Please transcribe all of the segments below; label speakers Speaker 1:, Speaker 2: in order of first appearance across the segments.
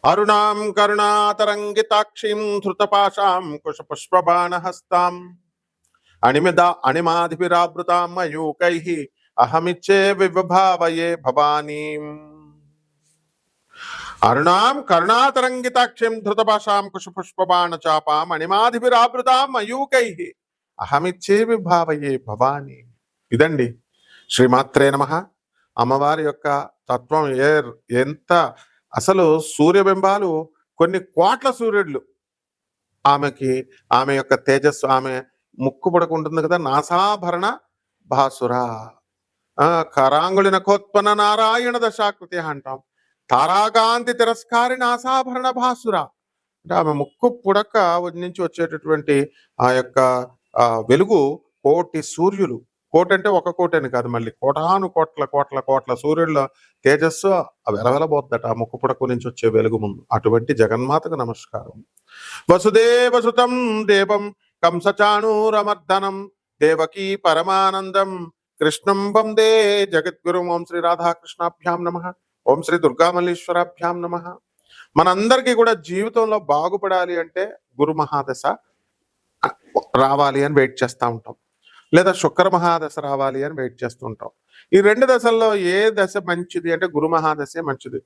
Speaker 1: అరుణాం కరుణాతరంగితాక్షిం ధృతపాశాం కుశపుష్పబాణహస్తాం అణిమాధిభిరావృతాం మయూకైః అహమిచ్చే విభావయే భవానీం. అరుణాం కరుణాతరంగితాక్షిం ధృతపాశాం కుశపుష్పబాణచాపాం అణిమాధిభిరావృతాం మయూకైః అహమిచ్చే విభావయే భవానీ. ఇదండి శ్రీమాత్రే నమః. అమ్మవారి యొక్క తత్వం ఎంత అసలు సూర్యబింబాలు కొన్ని కోట్ల సూర్యుడులు ఆమె యొక్క తేజస్సు, ఆమె ముక్కు పడుకుంటుంది కదా, నాసాభరణ భాసుర కరాంగుళి నఖోత్పన్న నారాయణ దశాకృతి అంటాం. తారాకాంతి తిరస్కారి నాసాభరణ భాసుర అంటే ఆమె ముక్కు పుడక నుంచి వచ్చేటటువంటి ఆ యొక్క వెలుగు కోటి సూర్యులు. కోటి అంటే ఒక కోటి అని కాదు, మళ్ళీ కోటాను కోట్ల కోట్ల కోట్ల సూర్యుల తేజస్సు వెలవెలబోద్దట ఆ ముక్కు పుడకు నుంచి వచ్చే వెలుగు ముందు. అటువంటి జగన్మాతకు నమస్కారం. వసుదేవసుతం దేవం కంసచాణూరమర్దనం దేవకీ పరమానందం కృష్ణం వందే జగద్గురుం. ఓం శ్రీ రాధాకృష్ణాభ్యాం నమః. ఓం శ్రీ దుర్గామల్లీశ్వరాభ్యాం నమః. మనందరికీ కూడా జీవితంలో బాగుపడాలి అంటే గురు మహాదశ రావాలి అని వెయిట్ చేస్తూ ఉంటాం, లేదా శుక్ర మహాదశ రావాలి అని వెయిట్ చేస్తూ ఉంటాం. ఈ రెండు దశల్లో ఏ దశ మంచిది అంటే గురు మహాదశే మంచిది.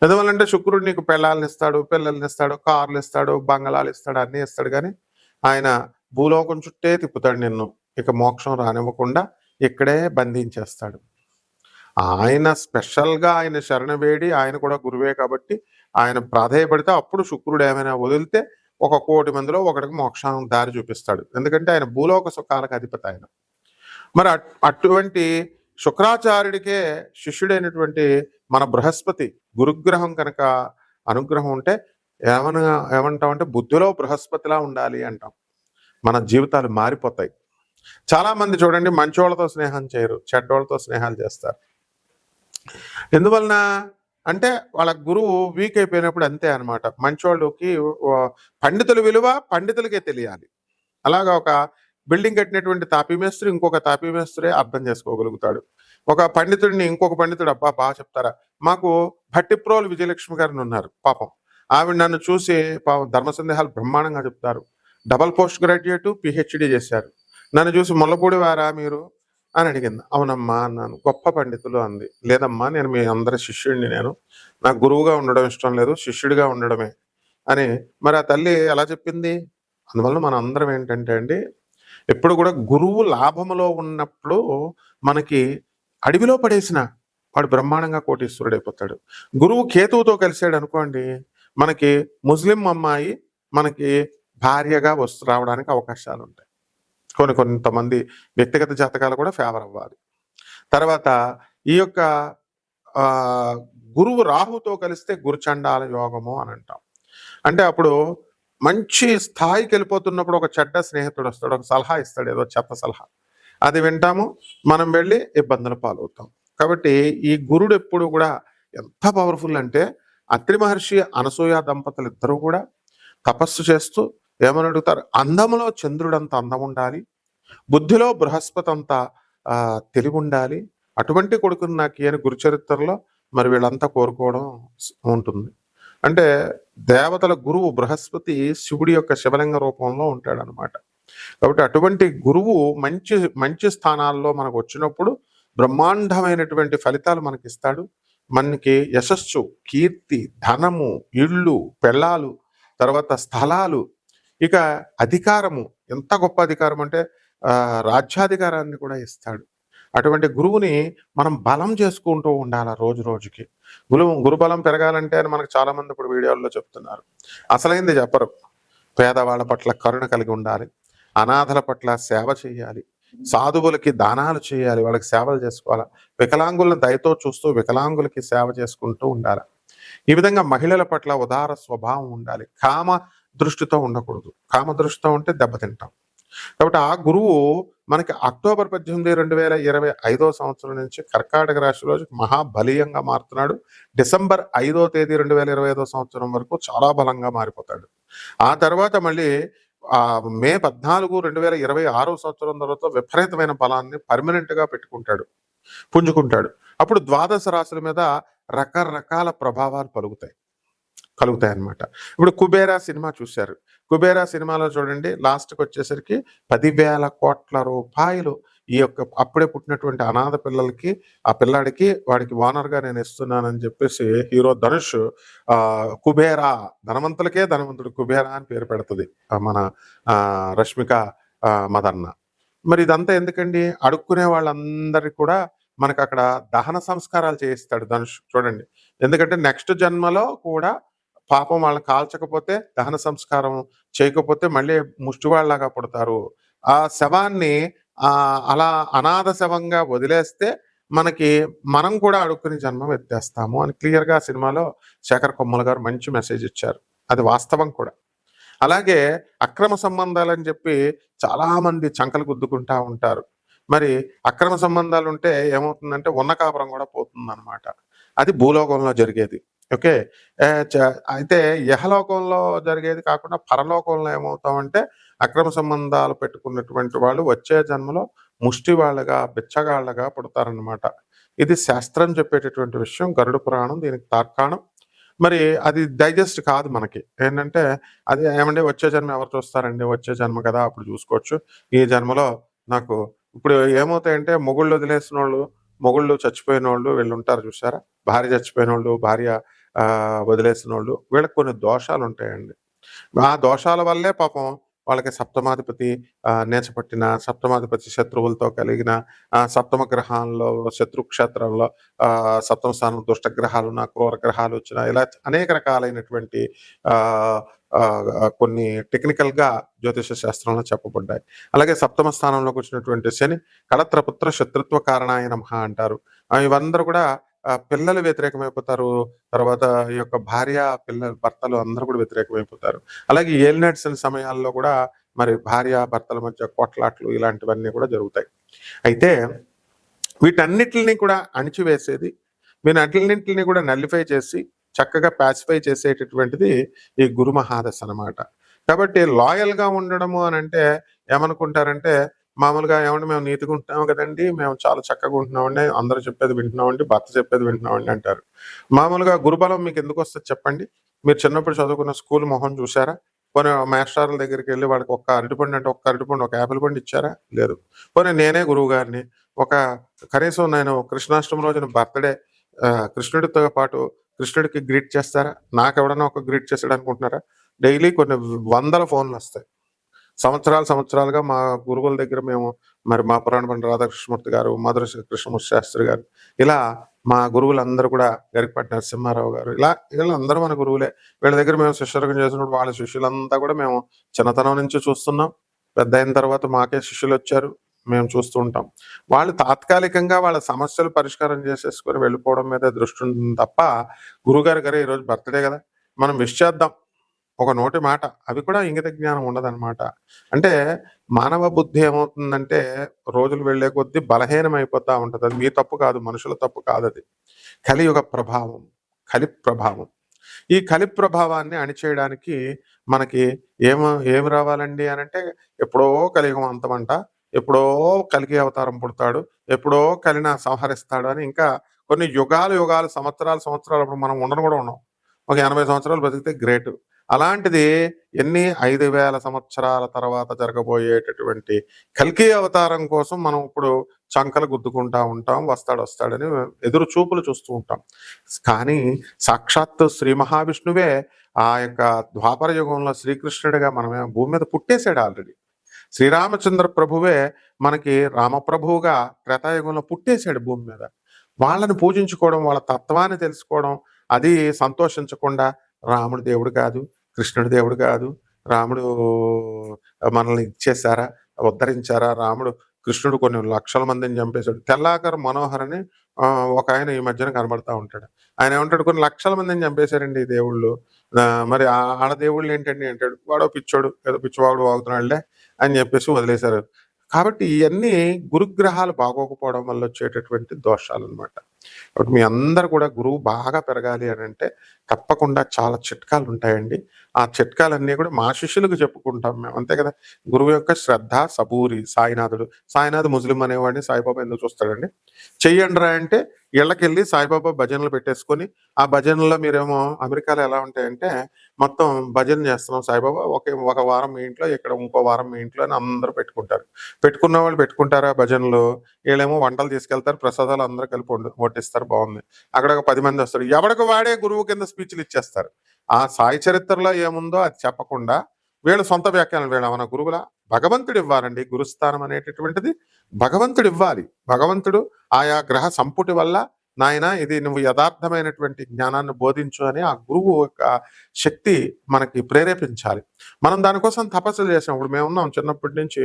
Speaker 1: ఎందువల్లంటే శుక్రుడు నీకు పెళ్ళాలను ఇస్తాడు, పిల్లల్ని ఇస్తాడు, కార్లు ఇస్తాడు, బంగళాలు ఇస్తాడు, అన్నీ ఇస్తాడు. కానీ ఆయన భూలోకం చుట్టే తిప్పుతాడు నిన్ను. ఇక మోక్షం రానివ్వకుండా ఇక్కడే బంధించేస్తాడు. ఆయన స్పెషల్గా ఆయన శరణ వేడి, ఆయన కూడా గురువే కాబట్టి ఆయన ప్రాధేయపడితే అప్పుడు శుక్రుడు ఏమైనా వదిలితే 1,00,00,000 మందిలో ఒకటికి మోక్షానికి దారి చూపిస్తాడు. ఎందుకంటే ఆయన భూలోక సుఖాలకు అధిపతి ఆయన. మరి అటువంటి శుక్రాచార్యుడికే శిష్యుడైనటువంటి మన బృహస్పతి గురుగ్రహం కనుక అనుగ్రహం ఉంటే ఏమంటామంటే బుద్ధిలో బృహస్పతిలా ఉండాలి అంటాం. మన జీవితాలు మారిపోతాయి. చాలా మంది చూడండి, మంచోళ్ళతో స్నేహం చేయరు, చెడ్డోళ్ళతో స్నేహాలు చేస్తారు. ఎందువలన అంటే వాళ్ళ గురువు వీక్ అయిపోయినప్పుడు అంతే అనమాట. మంచోళ్ళకి పండితుల విలువ పండితులకే తెలియాలి. అలాగా ఒక బిల్డింగ్ కట్టినటువంటి తాపీ మేస్త్రి ఇంకొక తాపీ మేస్త్రే అర్థం చేసుకోగలుగుతాడు. ఒక పండితుడిని ఇంకొక పండితుడు అబ్బా బాగా చెప్తారా. మాకు భట్టిప్రోలు విజయలక్ష్మి గారిని ఉన్నారు పాపం. ఆవిడ నన్ను చూసి పాపం ధర్మ సందేహాలు బ్రహ్మాండంగా చెప్తారు. డబల్ పోస్ట్ గ్రాడ్యుయేట్, పిహెచ్డి చేశారు. నన్ను చూసి ముల్లపూడి వారా మీరు అని అడిగింది. అవునమ్మా అన్నాను. గొప్ప పండితులు అంది. లేదమ్మా నేను మీ అందరి శిష్యుడిని, నేను నాకు గురువుగా ఉండడం ఇష్టం లేదు, శిష్యుడిగా ఉండడమే అని. మరి ఆ తల్లి ఎలా చెప్పింది? అందువల్ల మన అందరం ఏంటంటే అండి, ఎప్పుడు కూడా గురువు లాభములో ఉన్నప్పుడు మనకి అడవిలో పడేసిన వాడు బ్రహ్మాండంగా కోటీశ్వరుడు అయిపోతాడు. గురువు కేతువుతో కలిసాడు అనుకోండి, మనకి ముస్లిం అమ్మాయి మనకి భార్యగా రావడానికి అవకాశాలు ఉంటాయి. కొంతమంది వ్యక్తిగత జాతకాలు కూడా ఫేవర్ అవ్వాలి. తర్వాత ఈ యొక్క గురువు రాహుతో కలిస్తే గురుచండాల యోగము అని అంటాం. అంటే అప్పుడు మంచి స్థాయికి వెళ్ళిపోతున్నప్పుడు ఒక చెడ్డ స్నేహితుడు వస్తాడు, ఒక సలహా ఇస్తాడు, ఏదో చెత్త సలహా, అది వింటాము, మనం వెళ్ళి ఇబ్బందులు పాలవుతాం. కాబట్టి ఈ గురుడు ఎప్పుడు కూడా ఎంత పవర్ఫుల్ అంటే, అత్రి మహర్షి అనసూయ దంపతులు ఇద్దరు కూడా తపస్సు చేస్తూ ఏమని అడుగుతారు? అందములో చంద్రుడంత అందం ఉండాలి, బుద్ధిలో బృహస్పతి అంత తెలివి ఉండాలి, అటువంటి కొడుకుని నాకు అని గురుచరిత్రలో మరి వీళ్ళంతా కోరుకోవడం ఉంటుంది. అంటే దేవతల గురువు బృహస్పతి శివుడి యొక్క శివలింగ రూపంలో ఉంటాడు అనమాట. కాబట్టి అటువంటి గురువు మంచి మంచి స్థానాల్లో మనకు వచ్చినప్పుడు బ్రహ్మాండమైనటువంటి ఫలితాలు మనకి ఇస్తాడు. మనకి యశస్సు, కీర్తి, ధనము, ఇళ్ళు, పెళ్ళాలు, తర్వాత స్థలాలు, ఇక అధికారము. ఎంత గొప్ప అధికారం అంటే రాజ్యాధికారాన్ని కూడా ఇస్తాడు. అటువంటి గురువుని మనం బలం చేసుకుంటూ ఉండాలి రోజు రోజుకి. గురుబలం పెరగాలంటే అని మనకు చాలా మంది ఇప్పుడు వీడియోల్లో చెప్తున్నారు. అసలైంది చెప్పరు. పేదవాళ్ళ పట్ల కరుణ కలిగి ఉండాలి, అనాథల పట్ల సేవ చేయాలి, సాధువులకి దానాలు చేయాలి, వాళ్ళకి సేవలు చేసుకోవాలి, వికలాంగులను దయతో చూస్తూ వికలాంగులకి సేవ చేసుకుంటూ ఉండాలి. ఈ విధంగా మహిళల పట్ల ఉదార స్వభావం ఉండాలి. కామ దృష్టితో ఉండకూడదు. కామ దృష్టితో ఉంటే దెబ్బతింటాం. కాబట్టి ఆ గురువు మనకి అక్టోబర్ 18, 2025 సంవత్సరం నుంచి కర్కాటక రాశిలో మహాబలీయంగా మారుతున్నాడు. డిసెంబర్ 5వ తేదీ 2025 సంవత్సరం వరకు చాలా బలంగా మారిపోతాడు. ఆ తర్వాత మళ్ళీ మే 14, 2026 సంవత్సరం తర్వాత విపరీతమైన బలాన్ని పర్మనెంట్గా పెట్టుకుంటాడు, పుంజుకుంటాడు. అప్పుడు ద్వాదశ రాశుల మీద రకరకాల ప్రభావాలు పలుకుతాయి. కలుగుతాయన్నమాట. ఇప్పుడు 'కుబేరా' సినిమా చూశారు. 'కుబేరా' సినిమాలో చూడండి లాస్ట్‌కొచ్చేసరికి 10,000 కోట్ల రూపాయలు ఈ యొక్క అప్పుడే పుట్టినటువంటి అనాథ పిల్లలకి, ఆ పిల్లాడికి వాడికి ఓనర్‌గా నేను ఇస్తున్నానని చెప్పేసి హీరో 'ధనుష్' 'కుబేరా' ధనవంతులకే ధనవంతుడు 'కుబేరా' అని పేరు పెడతది. మన 'రష్మిక' మదన్న. మరి ఇదంతా ఎందుకండి? అడుక్కునే వాళ్ళందరికి కూడా మనకక్కడ దహన సంస్కారాలు చేయిస్తాడు 'ధనుష్' చూడండి. ఎందుకంటే నెక్స్ట్ జన్మలో కూడా పాపం వాళ్ళని కాల్చకపోతే, దహన సంస్కారం చేయకపోతే మళ్ళీ ముష్టివాళ్ళలాగా పుడతారు. ఆ శవాన్ని అలా అనాథ శవంగా వదిలేస్తే మనకి మనం కూడా అడుక్కుని జన్మం ఎత్తేస్తాము అని క్లియర్‌గా ఆ సినిమాలో శేఖర్ కొమ్ముల గారు మంచి మెసేజ్ ఇచ్చారు. అది వాస్తవం కూడా. అలాగే అక్రమ సంబంధాలని చెప్పి చాలామంది చంకలు గుద్దుకుంటా ఉంటారు. మరి అక్రమ సంబంధాలుంటే ఏమవుతుందంటే ఉన్న కాపురం కూడా పోతుందనమాట. అది భూలోకంలో జరిగేది. ఓకే. ఆహ్, చ అయితే ఇహలోకంలో జరిగేది కాకుండా పరలోకంలో ఏమవుతామంటే అక్రమ సంబంధాలు పెట్టుకున్నటువంటి వాళ్ళు వచ్చే జన్మలో ముష్టివాళ్ళగా, బిచ్చగాళ్ళగా పుడతారనమాట. ఇది శాస్త్రం చెప్పేటటువంటి విషయం. గరుడ పురాణం దీనికి తార్కాణం. మరి అది డైజెస్ట్ కాదు మనకి. ఏంటంటే అది ఏమండి వచ్చే జన్మ ఎవరు చూస్తారండి? వచ్చే జన్మ కదా! అప్పుడు చూసుకోవచ్చు. ఈ జన్మలో నాకు ఇప్పుడు ఏమవుతాయంటే మొగుళ్ళు చచ్చిపోయినోళ్ళు వీళ్ళుంటారు చూసారా? భార్య చచ్చిపోయినోళ్ళు, భార్య వదిలేసినోళ్ళు వీళ్ళకి కొన్ని దోషాలుంటాయండి. ఆ దోషాల వల్లే పాపం వాళ్ళకి సప్తమాధిపతి నీచపట్టిన, సప్తమాధిపతి శత్రువులతో కలిగిన, సప్తమ గ్రహాల్లో శత్రుక్షేత్రంలో సప్తమ స్థానంలో దుష్ట గ్రహాలున్న, క్రూర గ్రహాలొచ్చినా ఇలా అనేక రకాలైనటువంటి ఆహ్, ఆహ్, కొన్ని టెక్నికల్‌గా జ్యోతిష శాస్త్రంలో చెప్పబడ్డాయి. అలాగే సప్తమ స్థానంలోకొచ్చినటువంటి శని కళత్రపుత్ర శత్రుత్వ కారణాయ నమః అంటారు. ఇవందరూ కూడా పిల్లలు వ్యతిరేకమైపోతారు. తర్వాత ఈ యొక్క భార్య, భర్తలు అందరూ కూడా వ్యతిరేకమైపోతారు. అలాగే ఏలినట్సిన సమయాల్లో కూడా మరి భార్య, భర్తల మధ్య కొట్లాట్లు ఇలాంటివన్నీ కూడా జరుగుతాయి. అయితే వీటన్నిటిని కూడా అణిచివేసేది, వీటన్నిటిని కూడా నల్లిఫై చేసి చక్కగా పాసిఫై చేసేటటువంటిది ఈ గురు మహాదశ అనమాట. కాబట్టి లాయల్‌గా ఉండడము అనంటే ఏమనుకుంటారంటే మామూలుగా ఏవండీ మేము నీతిగా ఉంటున్నాం కదండీ! మేము చాలా చక్కగా ఉంటున్నామండి. అందరూ చెప్పేది వింటున్నామండి. భర్త చెప్పేది వింటున్నామండి అంటారు. మామూలుగా గురుబలం మీకెందుకొస్తది చెప్పండి? మీరు చిన్నప్పుడు చదువుకున్న స్కూల్ మొహం చూసారా? పోనీ మాస్టారుల దగ్గరికెళ్ళి వాడికి ఒక్క అరటిపండు అంటే ఒక్క అరటిపండు, ఒక యాపిల్ పండు ఇచ్చారా? లేదు. పోనీ నేనే గురువుగారిని ఒక కనీసం నేను కృష్ణాష్టమి రోజున బర్త్‌డే కృష్ణుడితో పాటు కృష్ణుడికి గ్రీట్ చేస్తారా? నాకెవడన్నా ఒక గ్రీట్ చేసాడనుకుంటున్నారా? డైలీ కొన్ని వందల ఫోన్‌లొస్తాయి. సంవత్సరాలుగా మా గురువుల దగ్గర మేము మరి మా పురాణ పండిత రాధాకృష్ణమూర్తి గారు, మధుర కృష్ణమూర్తి శాస్త్రి గారు, ఇలా మా గురువులందరూ కూడా గరికపాటి నరసింహారావు గారు, ఇలా వీళ్ళందరూ మన గురువులే. వీళ్ళ దగ్గర మేము శిష్యరికం చేసినప్పుడు వాళ్ళ శిష్యులంతా కూడా మేము చిన్నతనం నుంచి చూస్తున్నాం. పెద్దయిన తర్వాత మాకే శిష్యులొచ్చారు. మేము చూస్తూ ఉంటాం. వాళ్ళు తాత్కాలికంగా వాళ్ళ సమస్యలు పరిష్కారం చేసేసుకొని వెళ్ళిపోవడం మీదే దృష్టి ఉంటుంది తప్ప, గురువుగారు ఈరోజు బర్త్‌డే గదా! మనం విష్ చేద్దాం. ఒక నోటి మాట. అవి కూడా ఇంగిత జ్ఞానం ఉండదనమాట. అంటే మానవ బుద్ధి ఏమవుతుందంటే రోజులు వెళ్ళే కొద్దీ బలహీనమైపోతా ఉంటది. అది మీ తప్పు కాదు. మనుషుల తప్పు కాదది. కలియుగ ప్రభావం. కలి ప్రభావం. ఈ కలి ప్రభావాన్ని అణిచేయడానికి మనకి ఏమి రావాలండి అనంటే ఎప్పుడో కలియుగం అంతమంట. ఎప్పుడో కల్కి అవతారం పుడతాడు. ఎప్పుడో కలిని సంహరిస్తాడు అని ఇంకా కొన్ని యుగాలు, సంవత్సరాలు అప్పుడు మనం ఉండను కూడా ఉండం. ఒక 80 సంవత్సరాలు బతికితే గ్రేటు. అలాంటిది 5,000 సంవత్సరాల తర్వాత జరగబోయేటటువంటి కల్కి అవతారం కోసం మనం ఇప్పుడు చంకలు గుద్దుకుంటా ఉంటాం. వస్తాడని ఎదురు చూపులు చూస్తూ ఉంటాం. కానీ సాక్షాత్తు శ్రీ మహావిష్ణువే ఆ యొక్క ద్వాపర యుగంలో శ్రీకృష్ణుడిగా భూమి మీద పుట్టేసాడు ఆల్రెడీ. శ్రీరామచంద్ర ప్రభువే మనకి రామప్రభువుగా త్రేతాయుగంలో పుట్టేసాడు భూమి మీద. వాళ్ళని పూజించుకోవడం, వాళ్ళ తత్వాన్ని తెలుసుకోవడం, అది సంతోషించకుండా రాముడు దేవుడు కాదు, కృష్ణుడు దేవుడు కాదు, రాముడు మనల్ని ఇచ్చేసారా, ఉద్ధరించారా, కృష్ణుడు కొన్ని లక్షల మందిని చంపేశాడు. తెల్లాకర్ మనోహర్ అని ఒకాయన ఈ మధ్యన కనబడతా ఉంటాడు. ఆయన ఏమంటాడు, కొన్ని లక్షల మందిని చంపేశారండి ఈ దేవుళ్ళు. మరి ఆడ దేవుళ్ళు ఏంటండి అంటాడు. వాడో పిచ్చోడు, ఏదో పిచ్చివాడు వాగుతున్నాడులే అని చెప్పేసి వదిలేశారు. కాబట్టి ఇయన్నీ గురుగ్రహాలు బాగోకపోవడం వల్ల వచ్చేటటువంటి దోషాలనమాట. కాబట్టి మీ అందరూ కూడా గురువు బాగా పెరగాలి అని అంటే తప్పకుండా చాలా చిట్కాలు ఉంటాయండి. ఆ చిట్కాలన్నీ కూడా మా శిష్యులకు చెప్పుకుంటాం మేము. అంతే కదా! గురువు యొక్క శ్రద్ధ సబూరి సాయినాథుడు. సాయినాథ్ ముస్లిం అనేవాడిని సాయిబాబా ఎందుకు చూస్తాడండి? చెయ్యండిరా అంటే ఇళ్ళకెళ్ళి సాయిబాబా భజనలు పెట్టేసుకొని, ఆ భజనలో మీరేమో అమెరికాలో ఎలా ఉంటాయంటే మొత్తం భజన చేస్తున్నాం సాయిబాబా ఒక వారం మీ ఇంట్లో, ఇక్కడ ఇంకో వారం మీ ఇంట్లో అని అందరూ పెట్టుకుంటారు. పెట్టుకున్న వాళ్ళు పెట్టుకుంటారా భజనలు, వీళ్ళేమో వంటలు తీసుకెళ్తారు, ప్రసాదాలు అందరూ కలిపి వడ్డిస్తారు బాగుంది. అక్కడ ఒక 10 మంది వస్తారు. ఎవడికి వాడే గురువు కింద స్పీచ్లు ఇచ్చేస్తారు. ఆ సాయి చరిత్రలో ఏముందో అది చెప్పకుండా వీళ్ళ సొంత వ్యాఖ్యానాలు వీళ్ళేమన్నా గురువులా? భగవంతుడు ఇవ్వాలండి గురుస్థానం అనేటటువంటిది. భగవంతుడు ఇవ్వాలి. భగవంతుడు ఆయా గ్రహ సంపుటి వల్ల నాయన ఇది నువ్వు యథార్థమైనటువంటి జ్ఞానాన్ని బోధించు అని ఆ గురువు యొక్క శక్తి మనకి ప్రేరేపించాలి. మనం దానికోసం తపస్సులు చేసాం. ఇప్పుడు మేమున్నాం చిన్నప్పటి నుంచి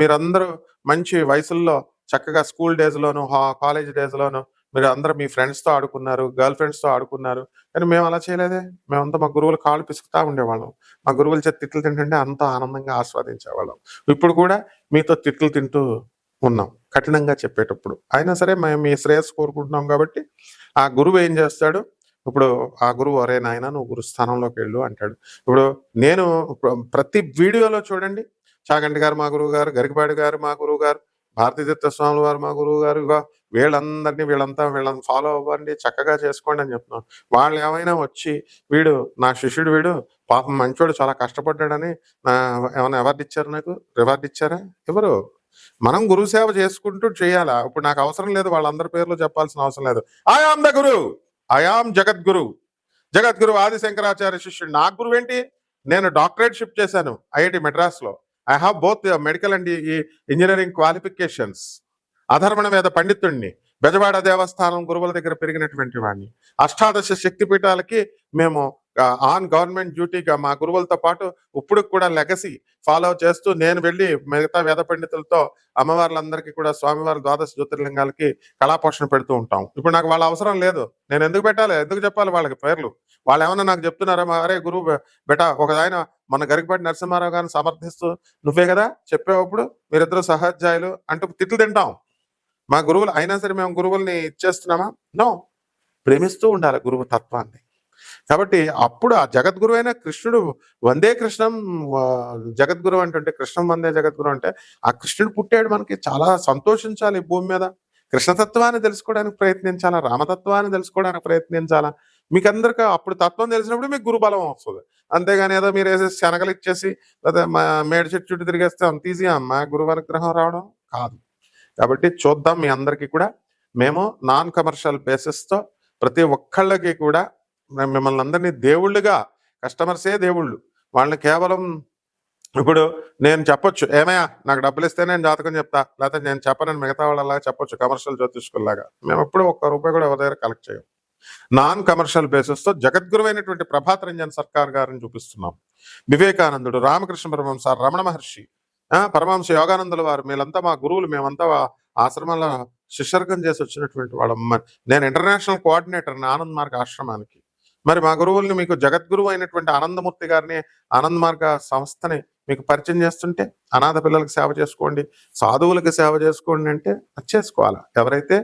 Speaker 1: మీరందరూ మంచి వయసుల్లో చక్కగా స్కూల్ డేస్‌లోను, కాలేజ్ డేస్‌లోను మీరు అందరూ మీ ఫ్రెండ్స్‌తో ఆడుకున్నారు, గర్ల్ ఫ్రెండ్స్‌తో ఆడుకున్నారు. కానీ మేము అలా చేయలేదే. మేమంతా మా గురువుల కాళ్ళు పిసుకుతా ఉండేవాళ్ళం. మా గురువుల చేత తిట్లు తింటుంటే అంత ఆనందంగా ఆస్వాదించేవాళ్ళం. ఇప్పుడు కూడా మీతో తిట్లు తింటూ ఉన్నాం. కఠినంగా చెప్పేటప్పుడు. అయినా సరే మేము మీ శ్రేయస్సు కోరుకుంటున్నాం కాబట్టి ఆ గురువు ఏం చేస్తాడు, ఇప్పుడు ఆ గురువు "ఒరేయ్ నాయనా నువ్వు గురుస్థానంలోకెళ్ళు" అంటాడు. ఇప్పుడు నేను ప్రతి వీడియోలో చూడండి చాగంటి గారు మా గురువుగారు, గరికపాటి గారు మా గురువుగారు, భారతీతీర్థ స్వాముల వారు మా గురువుగారు, ఇగో వీళ్ళని ఫాలో అవ్వండి, చక్కగా చేసుకోండి అని చెప్తున్నాను. వాళ్ళు ఏమైనా వచ్చి వీడు నా శిష్యుడు వీడు పాపం మంచోడు చాలా కష్టపడ్డాడని ఏమైనా అవార్డు ఇచ్చారు నాకు? రివార్డ్ ఇచ్చారా? ఎవరు? మనం గురువు సేవ చేసుకుంటూ చేయాలా? ఇప్పుడు నాకు అవసరం లేదు వాళ్ళందరి పేర్లు చెప్పాల్సిన అవసరం లేదు. I am the guru, I am Jagadguru, Jagadguru Adi Shankaracharya శిష్యుడు. నా గురువు ఏంటి? నేను డాక్టరేట్ షిప్ చేశాను ఐఐటి మెడ్రాస్లో. I have both medical and uh engineering qualifications. Atharvana Veda పండితుడిని, Bezawada దేవస్థానం గురువుల దగ్గర పెరిగినటువంటి వాడిని. అష్టాదశ శక్తి పీఠాలకి మేము ఆన్ గవర్నమెంట్ డ్యూటీగా మా గురువులతో పాటు ఇప్పుడు కూడా లెగసీ ఫాలో చేస్తూ నేను వెళ్ళి మిగతా వేద పండితులతో అమ్మవార్లందరికీ కూడా స్వామివారి ద్వాదశ జ్యోతిర్లింగాలకి కళాపోషణ పెడుతూ ఉంటాం. ఇప్పుడు నాకు వాళ్ళ అవసరం లేదు. నేను ఎందుకు పెట్టాలి? ఎందుకు చెప్పాలి వాళ్ళకి పేర్లు? వాళ్ళు ఏమన్నా నాకు చెప్తున్నారా? అరే గురువు బెటా ఒక ఆయన మన గరికపాటి నరసింహారావు గారిని సమర్థిస్తూ నువ్వే కదా చెప్పేటప్పుడు మీరిద్దరు సహాధ్యాయులు అంటూ తిట్లు తింటాం. మా గురువులు అయినా సరే మేము గురువుల్ని ఇచ్చేస్తున్నామా? నో. ప్రేమిస్తూ ఉండాలి గురువు తత్వాన్ని. కాబట్టి అప్పుడు ఆ జగద్గురు అయిన కృష్ణుడు వందే కృష్ణం జగద్గురు అంటుంటే కృష్ణం వందే జగద్గురు అంటే ఆ కృష్ణుడు పుట్టాడు మనకి చాలా సంతోషించాలి భూమి మీద. కృష్ణతత్వాన్ని తెలుసుకోవడానికి ప్రయత్నించాలా, రామతత్వాన్ని తెలుసుకోవడానికి ప్రయత్నించాలా. మీకు అందరికీ అప్పుడు తత్వం తెలిసినప్పుడు మీకు గురుబలం వస్తుంది. అంతేగాని ఏదో మీరు వేసేసి శనగలు ఇచ్చేసి లేదా మేడి చెట్టు చుట్టూ తిరిగేస్తే అంత ఈజీ మా గురువు అనుగ్రహం రావడం కాదు. కాబట్టి చూద్దాం మీ అందరికీ కూడా మేము నాన్ కమర్షియల్ బేసిస్తో ప్రతి ఒక్కళ్ళకి కూడా మిమ్మల్ని అందరినీ దేవుళ్ళుగా, కస్టమర్సే దేవుళ్ళు. వాళ్ళని కేవలం ఇప్పుడు నేను చెప్పొచ్చు ఏమయ్యా నాకు డబ్బులు ఇస్తే నేను జాతకం చెప్తా, లేకపోతే నేను చెప్పనని మిగతా వాళ్ళలాగా చెప్పొచ్చు కమర్షియల్ జ్యోతిష్కుల్లాగా. మేము ఎప్పుడు ఒక్క రూపాయి కూడా ఎవరి దగ్గర కలెక్ట్ చేయం. నాన్ కమర్షియల్ బేసిస్తో జగద్గురువైనటువంటి ప్రభాత్ రంజన్ సర్కార్ గారిని చూపిస్తున్నాం. వివేకానందుడు, రామకృష్ణ పరమహంస, రమణ మహర్షి, పరమహంస యోగానందుల వారు వీళ్ళంతా మా గురువులు. మేమంతా ఆశ్రమంలో శిష్యర్గం చేసి వచ్చినటువంటి వాళ్ళం. నేను ఇంటర్నేషనల్ కోఆర్డినేటర్ని ఆనంద్ మార్గ ఆశ్రమానికి. మరి మా గురువుల్ని మీకు జగద్గురువు అయినటువంటి ఆనందమూర్తి గారిని, ఆనంద్ మార్గ సంస్థని మీకు పరిచయం చేస్తుంటే అనాథ పిల్లలకు సేవ చేసుకోండి, సాధువులకు సేవ చేసుకోండి అంటే అది చేసుకోవాలా. ఎవరైతే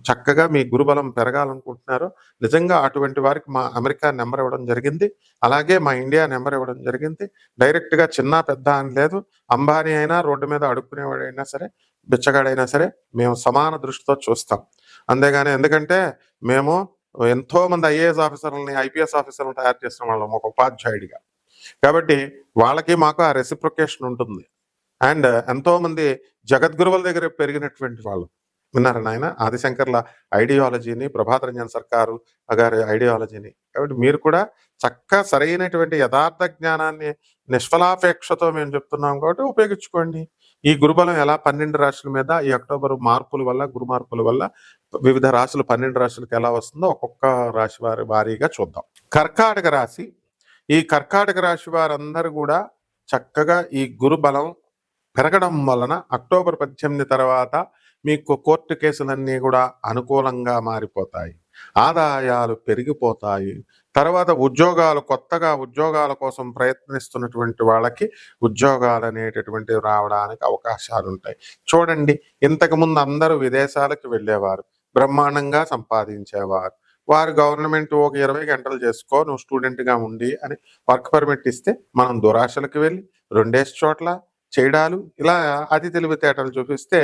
Speaker 1: చక్కగా మీ గురుబలం పెరగాలనుకుంటున్నారో నిజంగా అటువంటి వారికి మా అమెరికా నెంబర్ ఇవ్వడం జరిగింది. అలాగే మా ఇండియా నెంబర్ ఇవ్వడం జరిగింది. డైరెక్ట్గా చిన్న పెద్ద అని లేదు. అంబానీ అయినా, రోడ్డు మీద అడుక్కునేవాడైనా సరే, బిచ్చగాడైనా సరే మేము సమాన దృష్టితో చూస్తాం. అంతేగాని ఎందుకంటే మేము ఎంతో మంది ఐఏఎస్ ఆఫీసర్లని, ఐపీఎస్ ఆఫీసర్లను తయారు చేసిన వాళ్ళం ఒక ఉపాధ్యాయుడిగా. కాబట్టి వాళ్ళకి మాకు ఆ రెసిప్రొకేషన్ ఉంటుంది. అండ్ ఎంతో మంది జగద్గురువుల దగ్గర పెరిగినటువంటి వాళ్ళు విన్నారా నాయన ఆదిశంకర్ల ఐడియాలజీని, ప్రభాత్ రంజన్ సర్కారు గారి ఐడియాలజీని. కాబట్టి మీరు కూడా చక్కగా సరైనటువంటి యథార్థ జ్ఞానాన్ని నిష్ఫలాపేక్షతో మేము చెప్తున్నాం కాబట్టి ఉపయోగించుకోండి. ఈ గురుబలం ఎలా 12 రాశుల మీద ఈ అక్టోబర్ మార్పుల వల్ల, గురు మార్పుల వల్ల వివిధ రాశులు 12 రాశులకు ఎలా వస్తుందో ఒక్కొక్క రాశి వారీగా చూద్దాం. కర్కాటక రాశి. ఈ కర్కాటక రాశి వారందరూ కూడా చక్కగా ఈ గురుబలం పెరగడం వలన అక్టోబర్ 18 తర్వాత మీకు కోర్టు కేసులన్నీ కూడా అనుకూలంగా మారిపోతాయి, ఆదాయాలు పెరిగిపోతాయి. తర్వాత కొత్తగా ఉద్యోగాల కోసం ప్రయత్నిస్తున్నటువంటి వాళ్ళకి ఉద్యోగాలు అనేటటువంటివి రావడానికి అవకాశాలు ఉంటాయి. చూడండి, ఇంతకుముందు అందరూ విదేశాలకు వెళ్ళేవారు, బ్రహ్మాండంగా సంపాదించేవారు. వారు గవర్నమెంట్ ఒక 20 గంటలు చేసుకో నువ్వు స్టూడెంట్‌గా ఉండి అని వర్క్ పర్మిట్ ఇస్తే, మనం దురాశలకు వెళ్ళి 2 చోట్ల చేయడాలు, ఇలా అతి తెలివితేటలు చూపిస్తే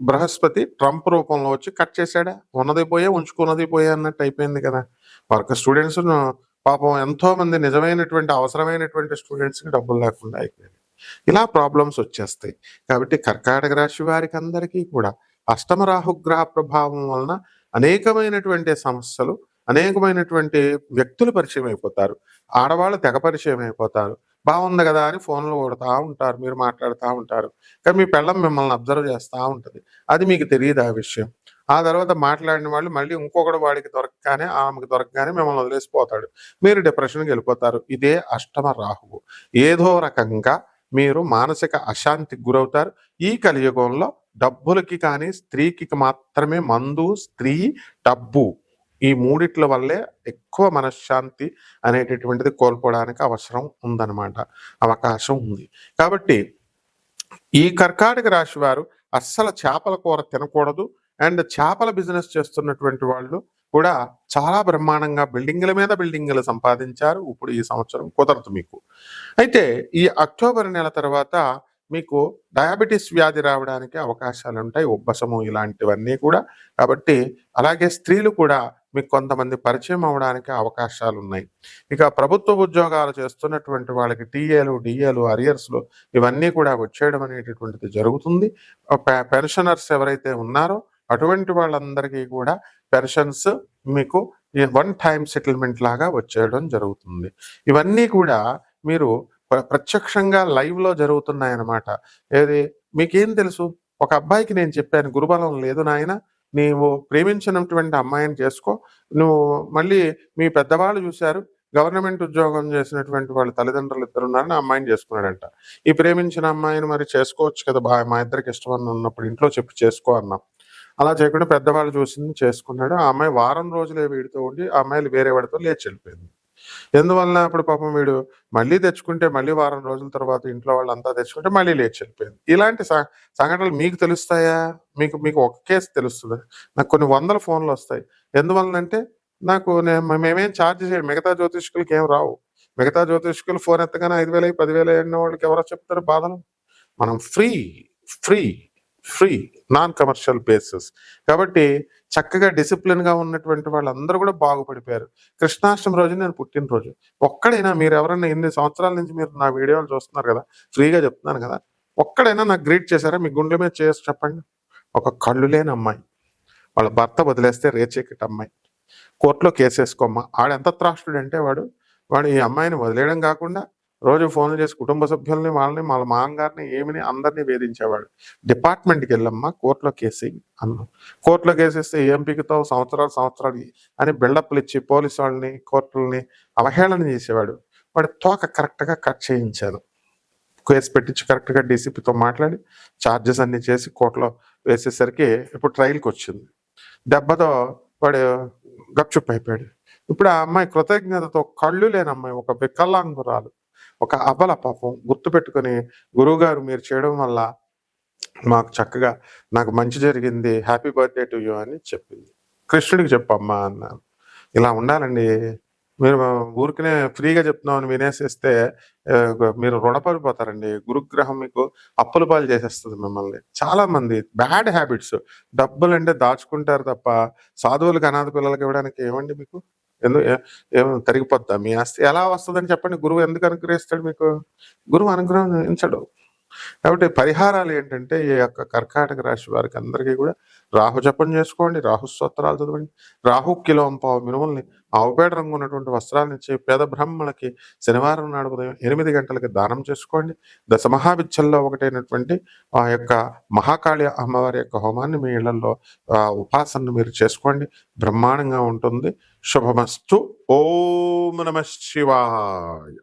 Speaker 1: బృహస్పతి ట్రంప్ రూపంలో వచ్చి కట్ చేసాడా? ఉన్నది పోయే, ఉంచుకున్నది పోయే అన్నట్టు అయిపోయింది కదా! స్టూడెంట్స్‌ను పాపం ఎంతో మంది నిజమైనటువంటి అవసరమైనటువంటి స్టూడెంట్స్‌కి డబ్బులు లేకుండా అయిపోయాయి. ఇలా ప్రాబ్లమ్స్ వచ్చేస్తాయి. కాబట్టి కర్కాటక రాశి వారికి అందరికీ కూడా అష్టమ రాహుగ్రహ ప్రభావం వలన అనేకమైనటువంటి సమస్యలు, అనేకమైనటువంటి వ్యక్తులు పరిచయం అయిపోతారు. ఆడవాళ్ళు తెగ పరిచయం అయిపోతారు. బాగుంది కదా అని ఫోన్లు కొడతా ఉంటారు. మీరు మాట్లాడుతూ ఉంటారు. కానీ మీ పెళ్ళం మిమ్మల్ని అబ్జర్వ్ చేస్తూ ఉంటుంది. అది మీకు తెలియదు ఆ విషయం. ఆ తర్వాత మాట్లాడిన వాళ్ళు మళ్ళీ ఇంకొకడు వాడికి దొరకగానే, ఆమెకు దొరకగానే మిమ్మల్ని వదిలేసిపోతాడు. మీరు డిప్రెషన్‌కి వెళ్ళిపోతారు. ఇదే అష్టమ రాహువు. ఏదో రకంగా మీరు మానసిక అశాంతికి గురవుతారు. ఈ కలియుగంలో డబ్బులకి కానీ, స్త్రీకి మాత్రమే మందు, స్త్రీ, డబ్బు ఈ మూడిట్ల వల్లే ఎక్కువ మనశ్శాంతి అనేటటువంటిది కోల్పోవడానికి అవకాశం ఉంది. కాబట్టి ఈ కర్కాటక రాశి వారు అస్సలు చేపల కూర తినకూడదు. అండ్ చేపల బిజినెస్ చేస్తున్నటువంటి వాళ్ళు కూడా చాలా బ్రహ్మాండంగా బిల్డింగుల మీద బిల్డింగులు సంపాదించారు. ఇప్పుడు ఈ సంవత్సరం కుదరదు మీకు. అయితే ఈ అక్టోబర్ నెల తర్వాత మీకు డయాబెటిస్ వ్యాధి రావడానికి అవకాశాలు ఉంటాయి. ఉబ్బసము ఇలాంటివన్నీ కూడా. కాబట్టి అలాగే స్త్రీలు కూడా మీకు కొంతమంది పరిచయం అవడానికి అవకాశాలు ఉన్నాయి. ఇక ప్రభుత్వ ఉద్యోగాలు చేస్తున్నటువంటి వాళ్ళకి టీఏలు, డిఏలు, అరియర్స్‌లు ఇవన్నీ కూడా వచ్చేయడం అనేటటువంటిది జరుగుతుంది. పెన్షనర్స్ ఎవరైతే ఉన్నారో అటువంటి వాళ్ళందరికీ కూడా పెన్షన్స్ మీకు వన్ టైమ్ సెటిల్మెంట్ లాగా వచ్చేయడం జరుగుతుంది. ఇవన్నీ కూడా మీరు ప్రత్యక్షంగా లైవ్‌లో జరుగుతున్నాయన్నమాట. ఏది మీకేం తెలుసు? ఒక అబ్బాయికి నేను చెప్పాను, గురుబలం లేదు నాయన, నీవు ప్రేమించినటువంటి అమ్మాయిని చేసుకో. నువ్వు మళ్ళీ మీ పెద్దవాళ్ళు చూశారు, గవర్నమెంట్ ఉద్యోగం చేసినటువంటి వాళ్ళ తల్లిదండ్రులు ఇద్దరున్నారని ఆ అమ్మాయిని చేసుకున్నాడంట. ఈ ప్రేమించిన అమ్మాయిని మరి చేసుకోవచ్చు కదా! మా ఇద్దరికి ఇష్టమని ఉన్నప్పుడు ఇంట్లో చెప్పి చేసుకో అన్నాం. అలా చేయకుండా పెద్దవాళ్ళు చూసింది చేసుకున్నాడు. ఆ అమ్మాయి వారం రోజులే వీడితో ఉండి, ఆ అమ్మాయి వేరే వాడితో లేచి వెళ్ళిపోయింది. ఎందువలన అప్పుడు పాపం వీడు మళ్ళీ తెచ్చుకుంటే, మళ్ళీ వారం రోజుల తర్వాత ఇంట్లో వాళ్ళంతా తెచ్చుకుంటే మళ్ళీ లేచి వెళ్ళిపోయింది. ఇలాంటి సంఘటనలు మీకు తెలుస్తాయా? మీకు మీకు ఒక కేసు తెలుస్తుంది. నాకు కొన్ని వందల ఫోన్లు వస్తాయి. ఎందువలనంటే నాకు మేమేం ఛార్జ్ చేయం. మిగతా జ్యోతిష్కులకి ఏం రావు. మిగతా జ్యోతిష్కులు ఫోన్ ఎత్తగానే 5,000 10,000 అన్న వాళ్ళకి ఎవరో చెప్తారు బాధలు. మనం free free free non commercial basis. కాబట్టి చక్కగా డిసిప్లిన్‌గా ఉన్నటువంటి వాళ్ళందరూ కూడా బాగుపడిపోయారు. కృష్ణాష్టమి రోజు నేను పుట్టినరోజు. ఒక్కడైనా మీరెవరన్నా ఇన్ని సంవత్సరాల నుంచి మీరు నా వీడియోలు చూస్తున్నారు కదా! ఫ్రీగా చెప్తున్నాను కదా! ఒక్కడైనా నాకు గ్రీట్ చేశారా? మీ గుండెల మీద చేసి చెప్పండి. ఒక కళ్ళు లేని అమ్మాయి. వాళ్ళ భర్త వదిలేస్తే రేచీకటి అమ్మాయి. కోర్టులో కేసేసుకోమ్మా. ఆడెంత త్రాష్టుడంటే వాడు ఈ అమ్మాయిని వదిలేయడం కాకుండా రోజు ఫోన్లు చేసి కుటుంబ సభ్యుల్ని, వాళ్ళని, వాళ్ళ మామగారిని, ఏమిని అందరినీ వేధించేవాడు. డిపార్ట్మెంట్‌కి వెళ్ళమ్మా, కోర్టులో కేసేయి అన్నాం. కోర్టులో కేసేస్తే ఏం పీకుతావు సంవత్సరాలు అని బిల్డప్‌లు ఇచ్చి పోలీసు వాళ్ళని, కోర్టులని అవహేళన చేసేవాడు. వాడి తోక కరెక్ట్‌గా కట్ చేయించాను. కేసు పెట్టించి కరెక్ట్‌గా డీసీపీతో మాట్లాడి చార్జెస్ అన్నీ చేసి కోర్టులో వేసేసరికి ఇప్పుడు ట్రయల్‌కి వచ్చింది. దెబ్బతో వాడు గప్‌చుప్ అయిపోయాడు. ఇప్పుడు ఆ అమ్మాయి కృతజ్ఞతతో, కళ్ళు లేని అమ్మాయి, ఒక వికలాంగురాలు, ఒక అబల పాపం గుర్తుపెట్టుకొని, గురువుగారు మీరు చేయడం వల్ల మాకు చక్కగా నాకు మంచి జరిగింది, హ్యాపీ బర్త్‌డే టు యూ అని చెప్పింది. కృష్ణుడికి చెప్పమ్మా అన్నాను. ఇలా ఉండాలండి. మీరు ఊరికనే ఫ్రీగా చెప్తున్నామని వినేసేస్తే మీరు రుణపడిపోతారండి. గురుగ్రహం మీకు అప్పుల పాలు చేసేస్తుంది మిమ్మల్ని. చాలా మంది బ్యాడ్ హ్యాబిట్స్. డబ్బులంటే దాచుకుంటారు తప్ప సాధువులకు, అనాథ పిల్లలకి ఇవ్వడానికి ఏమండి మీకు? ఏమో తరిగిపోద్దా మీ ఆస్తి? ఎలా వస్తుందని చెప్పండి? గురువు ఎందుకు అనుగ్రహిస్తాడు మీకు? గురువు అనుగ్రహించడు. కాబట్టి పరిహారాలు ఏంటంటే, ఈ యొక్క కర్కాటక రాశి వారికి అందరికీ కూడా రాహు జపం చేసుకోండి, రాహు స్తోత్రాలు చదవండి, రాహు కిలోం పావు మినుముల్ని, ఆవుపేడ రంగు ఉన్నటువంటి వస్త్రాలను ఇచ్చి పేద బ్రాహ్మణులకి శనివారం నాడు ఉదయం 8 గంటలకి దానం చేసుకోండి. దశమహావిద్యల్లో ఒకటైనటువంటి ఆ యొక్క మహాకాళి అమ్మవారి యొక్క హోమాన్ని మీ ఇళ్లలో ఉపాసనను మీరు చేసుకోండి. బ్రహ్మాండంగా ఉంటుంది. శుభమస్తు. ఓం నమః శివాయ.